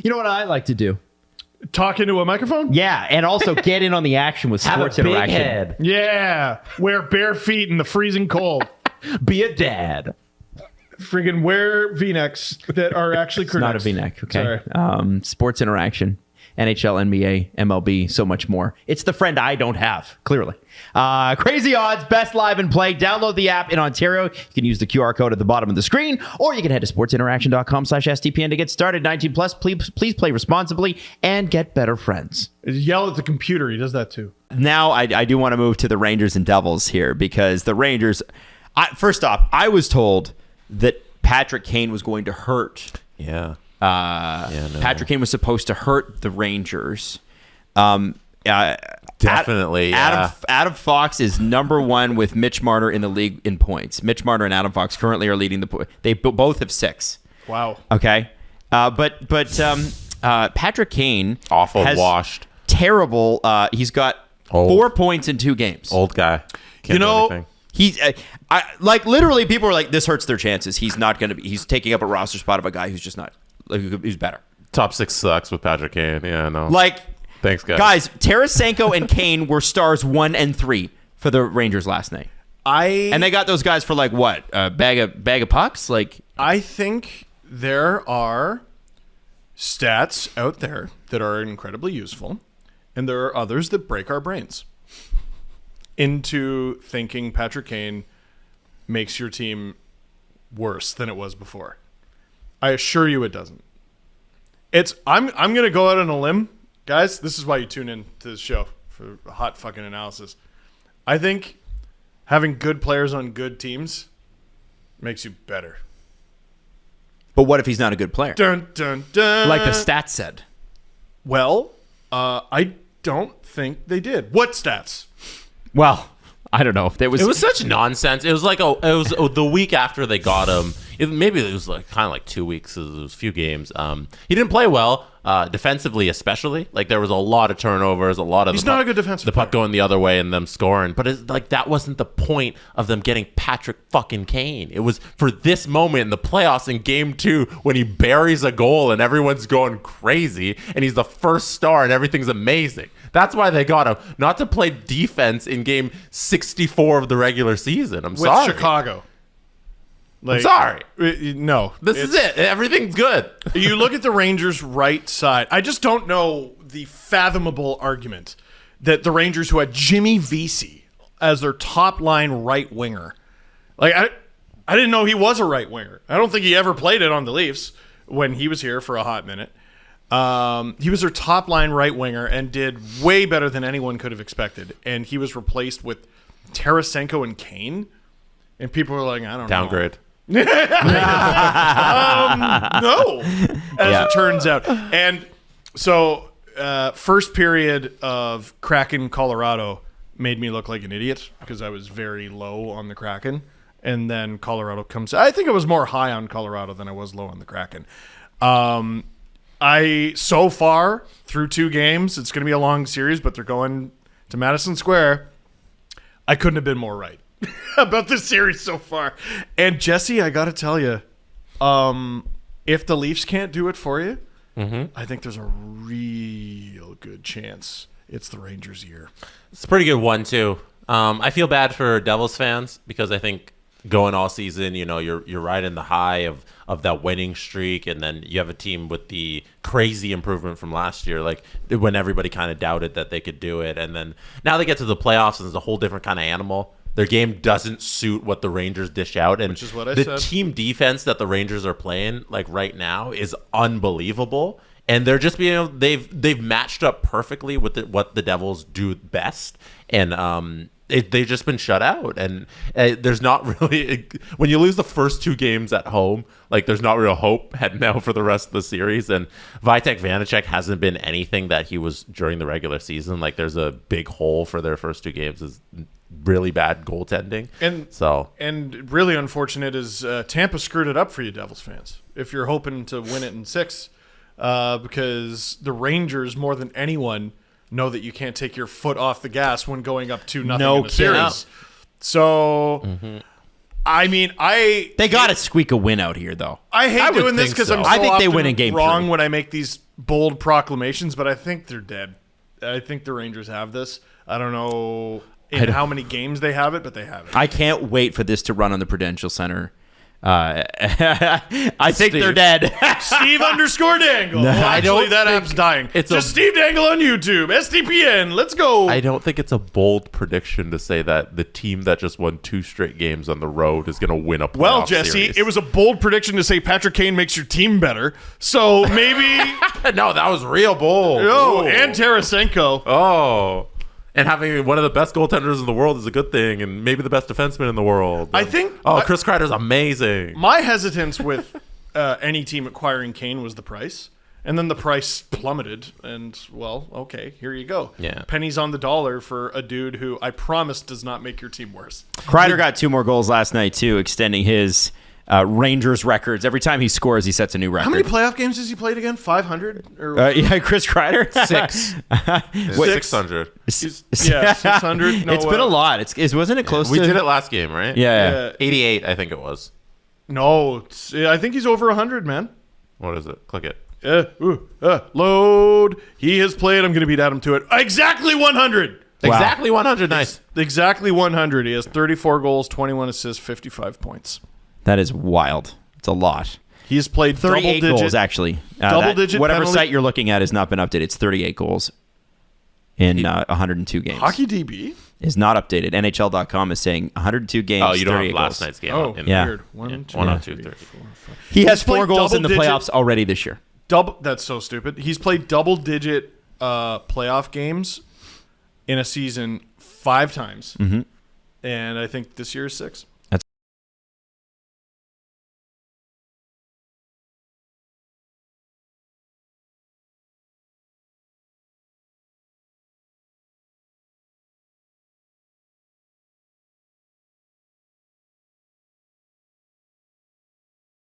You know what I like to do? Talk into a microphone? Yeah, and also get in on the action with Have a sports big interaction. head. Yeah. Wear bare feet in the freezing cold. Be a dad. Friggin' wear V-necks that are actually It's not a crew-necks. V-neck, okay? Sorry. Sports interaction. NHL, NBA, MLB, so much more. It's the friend I don't have, clearly. Crazy Odds, best live and play. Download the app in Ontario. You can use the QR code at the bottom of the screen, or you can head to sportsinteraction.com/STPN to get started. 19 plus, please play responsibly and get better friends. Yell at the computer. He does that too. Now I do want to move to the Rangers and Devils here, because the Rangers, first off, I was told that Patrick Kane was going to hurt. Yeah. Patrick Kane was supposed to hurt the Rangers. Definitely. Adam Fox is number one with Mitch Marner in the league in points. Mitch Marner and Adam Fox currently are leading the. They both have 6. Wow. Okay, but Patrick Kane has washed. Terrible. He's got Old. 4 points in 2 games. Old guy. You Can't do know, anything. He's like literally people are like, this hurts their chances. He's not going to be. He's taking up a roster spot of a guy who's just not. Like, who's better. Top 6 sucks with Patrick Kane. Yeah, no. Like, thanks, guys. Guys, Tarasenko and Kane were stars 1 and 3 for the Rangers last night, and they got those guys for like what, a bag of pucks? Like, I think there are stats out there that are incredibly useful, and there are others that break our brains into thinking Patrick Kane makes your team worse than it was before. I assure you it doesn't. I'm going to go out on a limb. Guys, this is why you tune in to this show, for hot fucking analysis. I think having good players on good teams makes you better. but what if he's not a good player? Dun, dun, dun. Like the stats said. Well, I don't think they did. What stats? Well, I don't know. It was such nonsense. It was like the week after they got him. Maybe it was like kind of like 2 weeks. It was a few games. He didn't play well, defensively especially. Like there was a lot of turnovers, a lot of He's not a good defensive the puck player. going the other way and them scoring. But it's like that wasn't the point of them getting Patrick fucking Kane. It was for this moment in the playoffs in Game 2 when he buries a goal and everyone's going crazy and he's the first star and everything's amazing. That's why they got him, not to play defense in Game 64 of the regular season. I'm With sorry. Chicago. I'm sorry. No. This is it. Everything's good. You look at the Rangers' right side. I just don't know the fathomable argument that the Rangers, who had Jimmy Vesey as their top line right winger, like I didn't know he was a right winger. I don't think he ever played it on the Leafs when he was here for a hot minute. He was their top line right winger and did way better than anyone could have expected. And he was replaced with Tarasenko and Kane. And people were like, I don't know. Downgrade. No, as it turns out. And so first period of Kraken Colorado made me look like an idiot because I was very low on the Kraken. And then Colorado comes. I think I was more high on Colorado than I was low on the Kraken. So far through 2 games, it's going to be a long series, but they're going to Madison Square. I couldn't have been more right about this series so far. And Jesse, I got to tell you, if the Leafs can't do it for you, I think there's a real good chance it's the Rangers' year. It's a pretty good one, too. I feel bad for Devils fans because I think going all season, you're riding the high of that winning streak, and then you have a team with the crazy improvement from last year, like when everybody kind of doubted that they could do it. And then now they get to the playoffs and there's a whole different kind of animal. Their game doesn't suit what the Rangers dish out, and Which is what I the said. team defense that the Rangers are playing like right now is unbelievable. And they're just they've matched up perfectly with what the Devils do best, and they've just been shut out. And there's not really when you lose the first 2 games at home, like there's not real hope heading out for the rest of the series. And Vitek Vanacek hasn't been anything that he was during the regular season. Like there's a big hole for their first 2 games. Is really bad goaltending, And really unfortunate is Tampa screwed it up for you, Devils fans. If you're hoping to win it in 6, because the Rangers more than anyone know that you can't take your foot off the gas when going up 2-0 in a series. So I mean, They got to squeak a win out here, though. I hate would doing this think because so. I'm so I think they often win in game wrong 3. when I make these bold proclamations, but I think they're dead. I think the Rangers have this. I don't know how many games they have it, but they have it. I can't wait for this to run on the Prudential Center. I think they're dead. Steve _Dangle. No, Well, I actually, don't that think app's dying. it's Just a- Steve Dangle on YouTube. SDPN. Let's go. I don't think it's a bold prediction to say that the team that just won 2 straight games on the road is going to win a playoff Well, Jesse, series. it was a bold prediction to say Patrick Kane makes your team better. So maybe, no, that was real bold. oh, Ooh. and Tarasenko. Oh. And having one of the best goaltenders in the world is a good thing, and maybe the best defenseman in the world. I think- Chris Kreider's amazing. My hesitance with any team acquiring Kane was the price. And then the price plummeted. And, well, okay, here you go. Yeah. Pennies on the dollar for a dude who I promise does not make your team worse. Kreider got 2 more goals last night, too, extending his Rangers records. Every time he scores, he sets a new record. How many playoff games has he played again? 500? Or Yeah, Chris Kreider? 6. 600. yeah, 600. No, It's been a lot. Wasn't it close We to... did it last game, right? Yeah. 88, I think it was. No, I think he's over 100, man. What is it? Click it. Load. He has played. I'm going to beat Adam to it. Exactly 100. Wow. Exactly 100. Nice. Exactly 100. He has 34 goals, 21 assists, 55 points. That is wild. It's a lot. He has played 38 double-digit goals, actually. double-digit Whatever penalty- site you're looking at has not been updated. It's 38 goals in 102 games. Hockey DB. Is not updated. NHL.com is saying 102 games, Oh, you don't 38 have last goals. night's game. Oh, in Yeah. weird. 1, 2, 1 3, 2, 3. 4, 5. He has He's 4 played goals in the double-digit- playoffs already this year. That's so stupid. He's played double-digit playoff games in a season 5 times. Mm-hmm. And I think this year is 6.